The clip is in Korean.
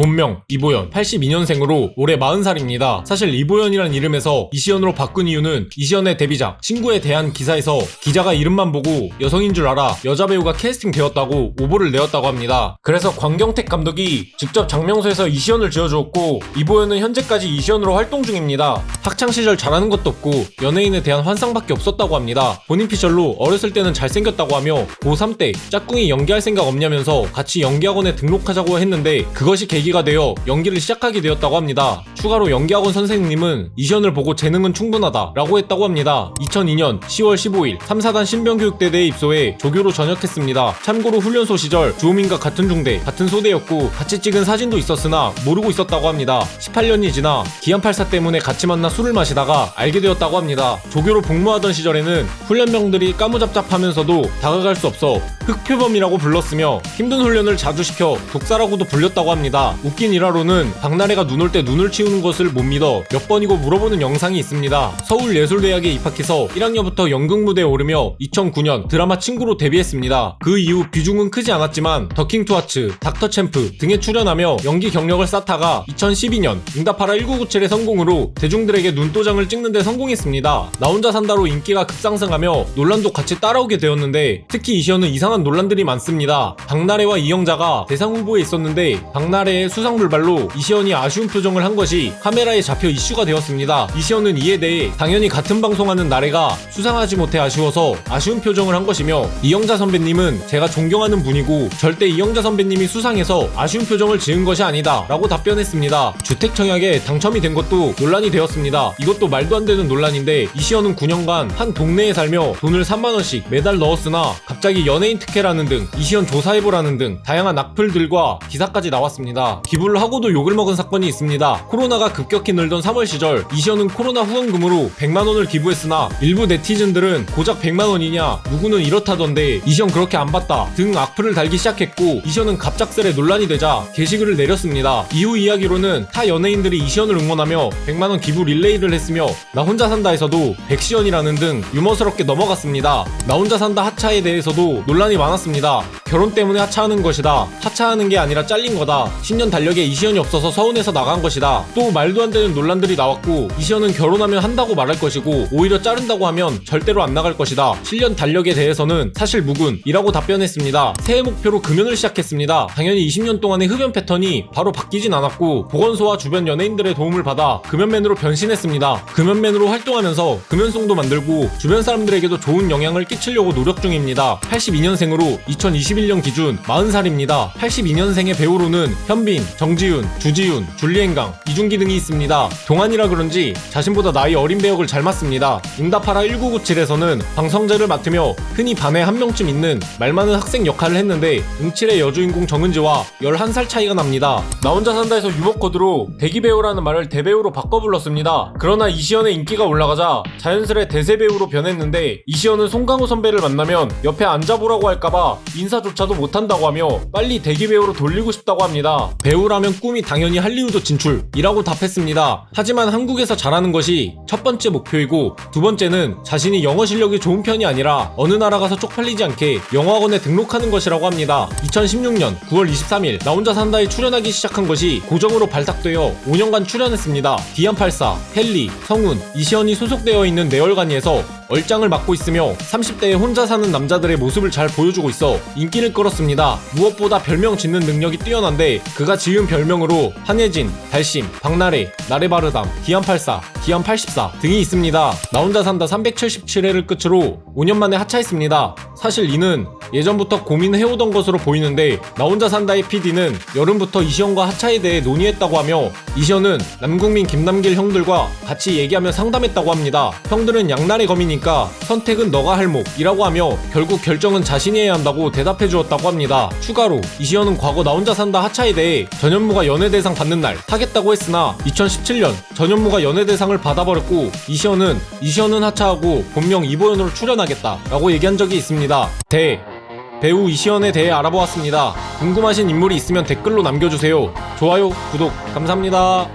본명 이보연, 82년생으로 올해 40살입니다. 사실 이보연이란 이름에서 이시연으로 바꾼 이유는 이시연의 데뷔작 친구에 대한 기사에서 기자가 이름만 보고 여성인 줄 알아 여자 배우가 캐스팅 되었다고 오보를 내었다고 합니다. 그래서 광경택 감독이 직접 장명소에서 이시연을 지어주었고, 이보연은 현재까지 이시연으로 활동 중입니다. 학창시절 잘하는 것도 없고 연예인에 대한 환상밖에 없었다고 합니다. 본인 피셜로 어렸을 때는 잘생겼다고 하며 고3 때 짝꿍이 연기할 생각 없냐면서 같이 연기학원에 등록하자고 했는데 그것이 계기가 되어 연기를 시작하게 되었다고 합니다. 추가로 연기학원 선생님은 이시연을 보고 재능은 충분하다 라고 했다고 합니다. 2002년 10월 15일 3사단 신병교육대대에 입소해 조교로 전역했습니다. 참고로 훈련소 시절 주호민과 같은 중대, 같은 소대였고 같이 찍은 사진도 있었으나 모르고 있었다고 합니다. 18년이 지나 기안84 때문에 같이 만나 술을 마시다가 알게 되었다고 합니다. 조교로 복무하던 시절에는 훈련병들이 까무잡잡하면서도 다가갈 수 없어 흑표범이라고 불렀으며 힘든 훈련을 자주 시켜 독사라고도 불렸다고 합니다. 웃긴 일화로는 박나래가 눈 올 때 눈을 치우는 것을 못 믿어 몇 번이고 물어보는 영상이 있습니다. 서울예술대학에 입학해서 1학년부터 연극 무대에 오르며 2009년 드라마 친구로 데뷔했습니다. 그 이후 비중은 크지 않았지만 더킹 투하츠, 닥터 챔프 등에 출연하며 연기 경력을 쌓다가 2012년 응답하라 1997의 성공으로 대중들에게 눈도장을 찍는 데 성공했습니다. 나 혼자 산다로 인기가 급상승하며 논란도 같이 따라오게 되었는데 특히 이시연은 이상한 논란들이 많습니다. 박나래와 이영자가 대상 후보에 있었는데 박나래의 수상불발로 이시연이 아쉬운 표정을 한 것이 카메라에 잡혀 이슈가 되었습니다. 이시연은 이에 대해 당연히 같은 방송하는 나래가 수상하지 못해 아쉬워서 아쉬운 표정을 한 것이며, 이영자 선배님은 제가 존경하는 분이고 절대 이영자 선배님이 수상해서 아쉬운 표정을 지은 것이 아니다 라고 답변했습니다. 주택 청약에 당첨이 된 것도 논란이 되었습니다. 이것도 말도 안 되는 논란인데 이시연은 9년간 한 동네에 살며 돈을 3만원씩 매달 넣었으나 갑자기 연예인 특혜라는 등 이시연 조사해보라는 등 다양한 악플들과 기사까지 나왔습니다. 기부를 하고도 욕을 먹은 사건이 있습니다. 코로나가 급격히 늘던 3월 시절 이시연은 코로나 후원금으로 100만원을 기부했으나 일부 네티즌들은 고작 100만원이냐 누구는 이렇다던데 이시연 그렇게 안 받다 등 악플을 달기 시작했고, 이시연은 갑작스레 논란이 되자 게시글을 내렸습니다. 이후 이야기로는 타 연예인들이 이시연을 응원하며 100만원 기부 릴레이를 했으며 나 혼자 산다에서도 백시연이라는 등 유머스럽게 넘어갔습니다. 나 혼자 산다 하차에 대해서도 논란이 많았습니다. 결혼 때문에 하차하는 것이다, 하차하는 게 아니라 잘린 거다, 10년 달력에 이시연이 없어서 서운해서 나간 것이다, 또 말도 안 되는 논란들이 나왔고 이시연은 결혼하면 한다고 말할 것이고 오히려 자른다고 하면 절대로 안 나갈 것이다, 7년 달력에 대해서는 사실 무근이라고 답변했습니다. 새해 목표로 금연을 시작했습니다. 당연히 20년 동안의 흡연 패턴이 바로 바뀌진 않았고 보건소와 주변 연예인들의 도움을 받아 금연맨으로 변신했습니다. 금연맨으로 활동하면서 금연송도 만들고 주변 사람들에게도 좋은 영향을 끼치려고 노력 중입니다. 82년생으로 2021년 기준 40살입니다. 82년생의 배우로는 현빈, 정지윤, 주지윤, 줄리엔강, 이준기 등이 있습니다. 동안이라 그런지 자신보다 나이 어린 배역을 잘 맡습니다. 응답하라 1997에서는 방성재를 맡으며 흔히 반에 한 명쯤 있는 말 많은 학생 역할을 했는데 응칠의 여주인공 정은지와 11살 차이가 납니다. 나 혼자 산다에서 유머 코드로 대기배우라는 말을 대배우로 바꿔 불렀습니다. 그러나 이시연의 인기가 올라가자 자연스레 대세배우로 변했는데 이시연은 송강호 선배를 만나면 옆에 앉아보라고 할까봐 인사조차도 못한다고 하며 빨리 대기배우로 돌리고 싶다고 합니다. 배우라면 꿈이 당연히 할리우드 진출이라고 답했습니다. 하지만 한국에서 잘하는 것이 첫 번째 목표이고 두 번째는 자신이 영어 실력이 좋은 편이 아니라 어느 나라 가서 쪽팔리지 않게 영어학원에 등록하는 것이라고 합니다. 2016년 9월 23일 나 혼자 산다에 출연하기 시작한 것이 고정으로 발탁되어 5년간 출연했습니다. 기안84, 헨리, 성훈, 이시연이 소속되어 있는 내월간이에서 얼짱을 맡고 있으며 30대에 혼자 사는 남자들의 모습을 잘 보여주고 있어 인기를 끌었습니다. 무엇보다 별명 짓는 능력이 뛰어난데 그가 지은 별명으로 한예진, 달심, 박나래, 나래바르담, 기안84, 기안84 등이 있습니다. 나 혼자 산다 377회를 끝으로 5년 만에 하차했습니다. 사실 이는 예전부터 고민해오던 것으로 보이는데 나 혼자 산다의 PD는 여름부터 이시연과 하차에 대해 논의했다고 하며 이시연은 남궁민, 김남길 형들과 같이 얘기하며 상담했다고 합니다. 형들은 양날의 검이니까 선택은 너가 할 몫이라고 하며 결국 결정은 자신이 해야 한다고 대답해 주었다고 합니다. 추가로 이시연은 과거 나 혼자 산다 하차에 대해 전현무가 연예대상 받는 날 하겠다고 했으나 2017년 전현무가 연예대상을 받아버렸고 이시연은 하차하고 본명 이보연으로 출연하겠다 라고 얘기한 적이 있습니다. 배우 이시연에 대해 알아보았습니다. 궁금하신 인물이 있으면 댓글로 남겨주세요. 좋아요, 구독 감사합니다.